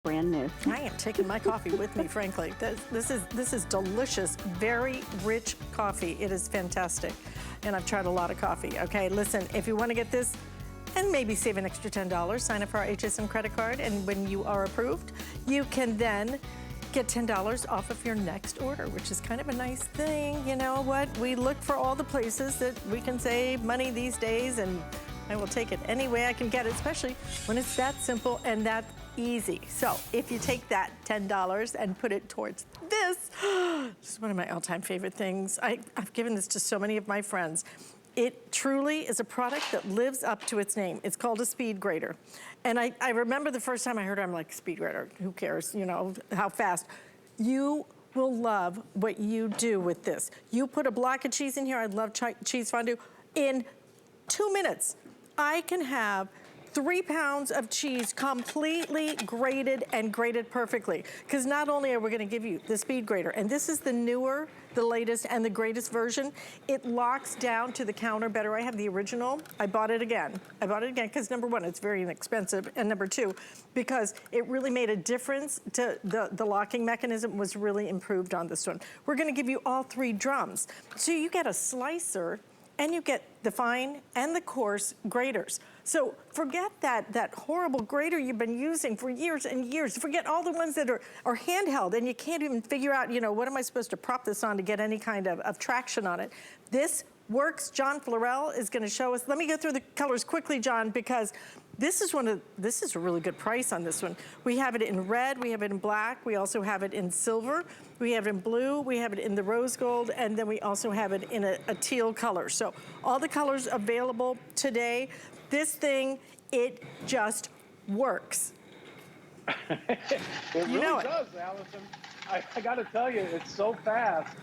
Brand new. I am taking my coffee with me, frankly. This is delicious, very rich coffee. It is fantastic. And I've tried a lot of coffee. Okay, listen, if you want to get this and maybe save an extra $10, sign up for our HSN credit card. And when you are approved, you can then get $10 off of your next order, which is kind of a nice thing. You know what? We look for all the places that we can save money these days, and I will take it any way I can get it, especially when it's that simple and that easy. So if you take that $10 and put it towards this, this is one of my all-time favorite things. I've given this to so many of my friends. It truly is a product that lives up to its name. It's called a speed grater. And I remember the first time I heard it, I'm like, speed grater, who cares, you know, how fast? You will love what you do with this. You put a block of cheese in here, I love cheese fondue, in 2 minutes. I can have 3 pounds of cheese completely grated and grated perfectly. Because not only are we gonna give you the speed grater, and this is the newer, the latest, and the greatest version, it locks down to the counter better. I have the original, I bought it again. I bought it again because number one, it's very inexpensive, and number two, because it really made a difference to the locking mechanism was really improved on this one. We're gonna give you all 3 drums. So you get a slicer, and you get the fine and the coarse graters. So forget that horrible grater you've been using for years and years. Forget all the ones that are handheld and you can't even figure out, you know, what am I supposed to prop this on to get any kind of traction on it. This works. John Florell is gonna show us. Let me go through the colors quickly, John, because this is a really good price on this one. We have it in red, we have it in black, we also have it in silver, we have it in blue, we have it in the rose gold, and then we also have it in a teal color. So all the colors available today. This thing, it just works. It really does, Allison. I gotta tell you, it's so fast.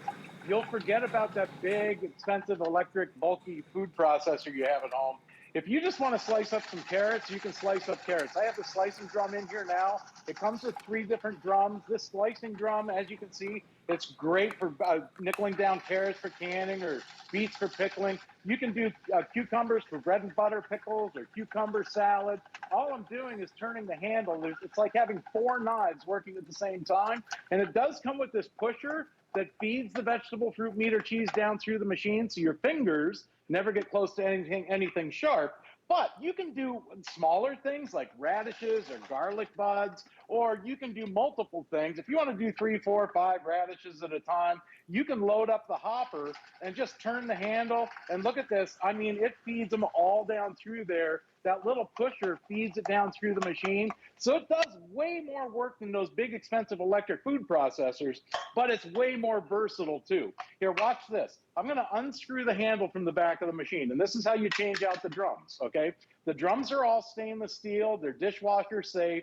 You'll forget about that big, expensive, electric, bulky food processor you have at home. If you just want to slice up some carrots, you can slice up carrots. I have the slicing drum in here now. It comes with 3 different drums. This slicing drum, as you can see, it's great for nickeling down carrots for canning or beets for pickling. You can do cucumbers for bread and butter pickles or cucumber salad. All I'm doing is turning the handle. It's like having 4 knives working at the same time. And it does come with this pusher that feeds the vegetable, fruit, meat, or cheese down through the machine, so your fingers never get close to anything sharp. But you can do smaller things like radishes or garlic buds, or you can do multiple things. If you want to do 3, 4, 5 radishes at a time, you can load up the hopper and just turn the handle. And look at this. I mean, it feeds them all down through there. That little pusher feeds it down through the machine. So it does way more work than those big, expensive electric food processors, but it's way more versatile too. Here, watch this. I'm going to unscrew the handle from the back of the machine, and this is how you change out the drums, okay? The drums are all stainless steel. They're dishwasher safe.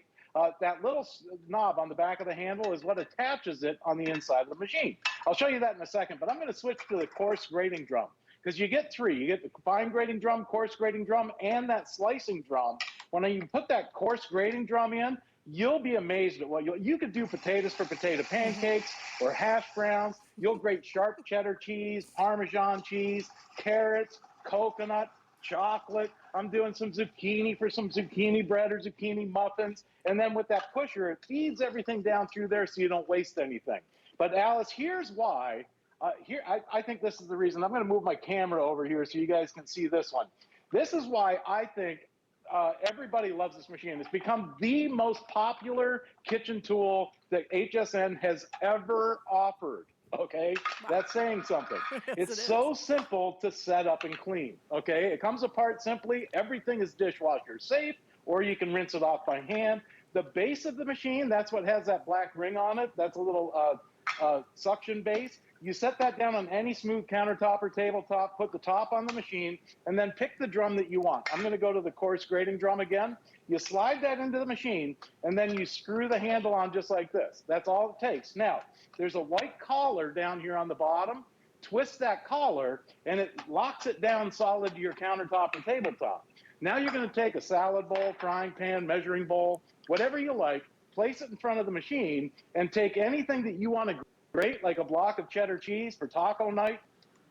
That little knob on the back of the handle is what attaches it on the inside of the machine. I'll show you that in a second, but I'm going to switch to the coarse grating drum, because you get 3. You get the fine grating drum, coarse grating drum, and that slicing drum. When you put that coarse grating drum in, you'll be amazed at what you could do potatoes for potato pancakes or hash browns. You'll grate sharp cheddar cheese, Parmesan cheese, carrots, coconut, chocolate. I'm doing some zucchini for some zucchini bread or zucchini muffins. And then with that pusher, it feeds everything down through there so you don't waste anything. But Alice, here's why. I think this is the reason. I'm going to move my camera over here so you guys can see this one. This is why I think everybody loves this machine. It's become the most popular kitchen tool that HSN has ever offered. Okay, wow. That's saying something. Yes, it's so simple to set up and clean. Okay, it comes apart simply. Everything is dishwasher safe, or you can rinse it off by hand. The base of the machine, that's what has that black ring on it. That's a little suction base. You set that down on any smooth countertop or tabletop, put the top on the machine, and then pick the drum that you want. I'm going to go to the coarse grating drum again. You slide that into the machine, and then you screw the handle on just like this. That's all it takes. Now, there's a white collar down here on the bottom. Twist that collar, and it locks it down solid to your countertop or tabletop. Now you're going to take a salad bowl, frying pan, measuring bowl, whatever you like, place it in front of the machine, and take anything that you want to grate, like a block of cheddar cheese for taco night,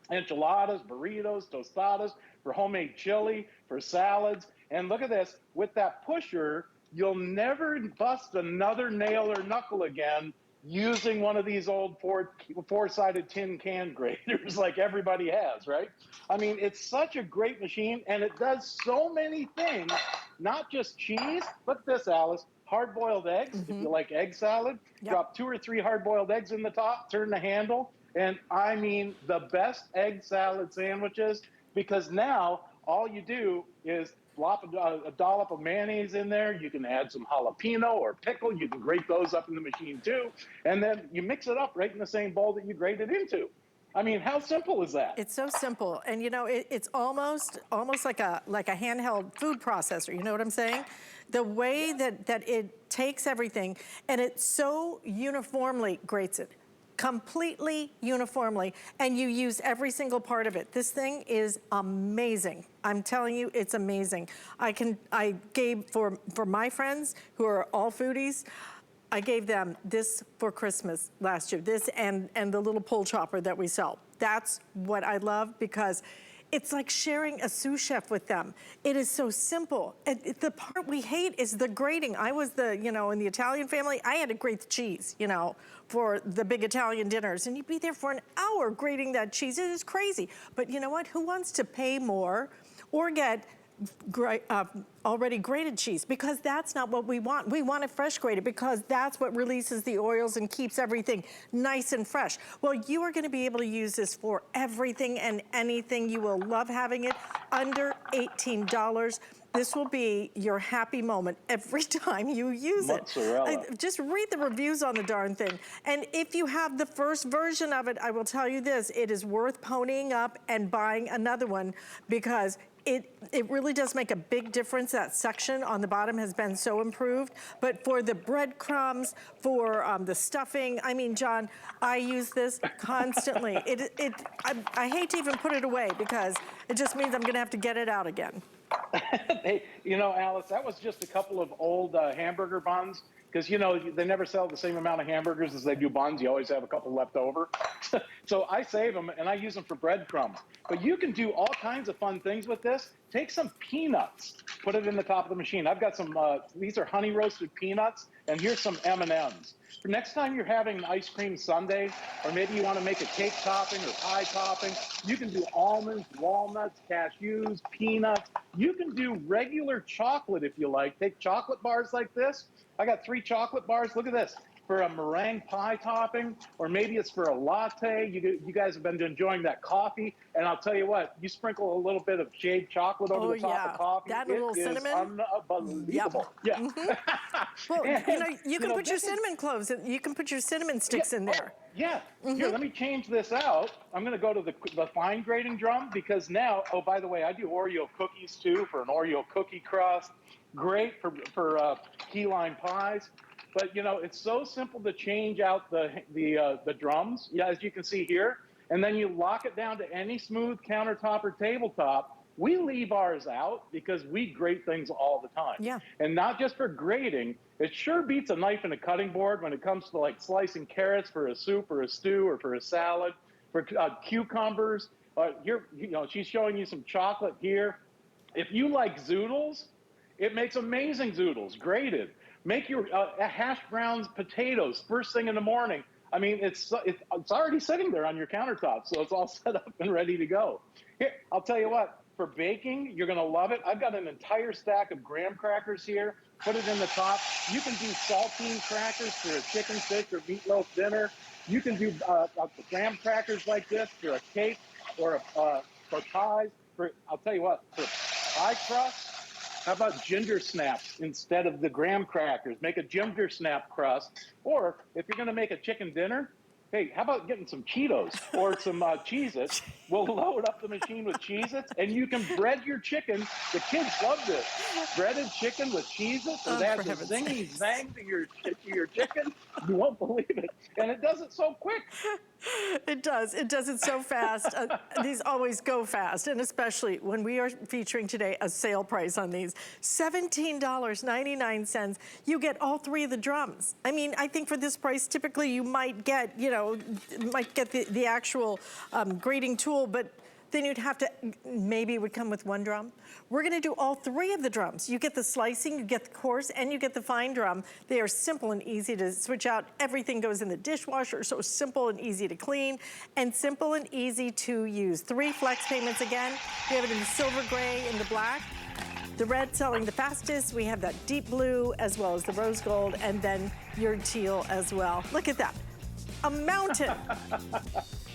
enchiladas, burritos, tostadas, for homemade chili, for salads. And look at this, with that pusher, you'll never bust another nail or knuckle again using one of these old four-sided tin can graters like everybody has, right? I mean, it's such a great machine, and it does so many things, not just cheese. Look at this, Alice. Hard-boiled eggs, if you like egg salad, drop 2 or 3 hard-boiled eggs in the top, turn the handle, and I mean the best egg salad sandwiches, because now all you do is plop a dollop of mayonnaise in there. You can add some jalapeno or pickle. You can grate those up in the machine too. And then you mix it up right in the same bowl that you grate it into. I mean, how simple is that? It's so simple. And you know, it's almost like a handheld food processor, you know what I'm saying? The way that it takes everything and it so uniformly grates it. Completely uniformly, and you use every single part of it. This thing is amazing. I'm telling you, it's amazing. I gave for my friends who are all foodies, I gave them this for Christmas last year, this and the little pull chopper that we sell. That's what I love, because it's like sharing a sous chef with them. It is so simple. And the part we hate is the grating. I was in the Italian family, I had to grate the cheese, for the big Italian dinners. And you'd be there for an hour grating that cheese. It is crazy. But you know what? Who wants to pay more or get already grated cheese? Because that's not what we want. We want it fresh grated, because that's what releases the oils and keeps everything nice and fresh. Well, you are going to be able to use this for everything and anything. You will love having it. Under $18. This will be your happy moment every time you use it. Just read the reviews on the darn thing. And if you have the first version of it, I will tell you this, it is worth ponying up and buying another one, because it really does make a big difference. That section on the bottom has been so improved. But for the breadcrumbs, for the stuffing, I mean, John, I use this constantly. I hate to even put it away, because it just means I'm gonna have to get it out again. Hey, Alice, that was just a couple of old hamburger buns, because, they never sell the same amount of hamburgers as they do buns. You always have a couple left over. So I save them, and I use them for breadcrumbs. But you can do all kinds of fun things with this. Take some peanuts, put it in the top of the machine. I've got some, these are honey roasted peanuts, and here's some M&Ms. For next time you're having an ice cream sundae, or maybe you want to make a cake topping or pie topping, you can do almonds, walnuts, cashews, peanuts. You can do regular chocolate if you like. Take chocolate bars like this. I got 3 chocolate bars. Look at this. For a meringue pie topping, or maybe it's for a latte. You guys have been enjoying that coffee, and I'll tell you what, you sprinkle a little bit of shaved chocolate over the top of coffee. That little cinnamon. Unbelievable. Yep. Well, you can put your cinnamon cloves in, you can put your cinnamon sticks in there. Here, let me change this out. I'm going to go to the fine grating drum, because now, by the way, I do Oreo cookies too, for an Oreo cookie crust. Great for key lime pies. But it's so simple to change out the drums, as you can see here, and then you lock it down to any smooth countertop or tabletop. We leave ours out because we grate things all the time. Yeah. And not just for grating. It sure beats a knife and a cutting board when it comes to like slicing carrots for a soup or a stew or for a salad, for cucumbers. She's showing you some chocolate here. If you like zoodles, it makes amazing zoodles, grated. Make your hash browns, potatoes first thing in the morning. I mean, it's already sitting there on your countertop, so it's all set up and ready to go. Here, I'll tell you what, for baking, you're gonna love it. I've got an entire stack of graham crackers here. Put it in the top. You can do saltine crackers for a chicken, fish, or meatloaf dinner. You can do graham crackers like this for a cake or for pies. I'll tell you what, for pie crust, how about ginger snaps instead of the graham crackers? Make a ginger snap crust. Or if you're going to make a chicken dinner, hey, how about getting some Cheetos or some Cheez-Its? We'll load up the machine with Cheez-Its, and you can bread your chicken. The kids love this. Breaded chicken with Cheez-Its, and add the zingy zang to your chicken. You won't believe it. And it does it so quick. It does. It does it so fast. These always go fast, and especially when we are featuring today a sale price on these. $17.99. You get all 3 of the drums. I mean, I think for this price, typically you might get, the actual grating tool, but then you'd have to, maybe it would come with 1 drum. We're gonna do all 3 of the drums. You get the slicing, you get the coarse, and you get the fine drum. They are simple and easy to switch out. Everything goes in the dishwasher, so simple and easy to clean, and simple and easy to use. 3 flex payments again. We have it in the silver gray and the black. The red selling the fastest. We have that deep blue as well as the rose gold, and then your teal as well. Look at that. A mountain.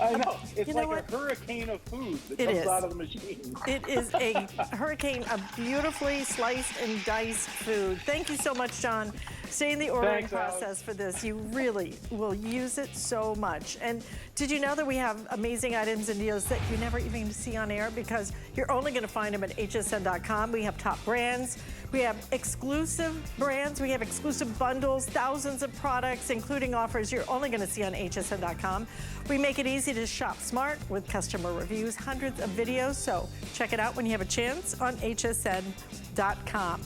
I know. It's like a hurricane of food that comes out of the machine. It is a hurricane of beautifully sliced and diced food. Thank you so much, John. Stay in the ordering process for this. You really will use it so much. And did you know that we have amazing items and deals that you never even see on air, because you're only going to find them at hsn.com. We have top brands. We have exclusive brands. We have exclusive bundles, thousands of products, including offers you're only going to see on hsn.com. We make it easy to shop smart with customer reviews, hundreds of videos. So check it out when you have a chance on hsn.com.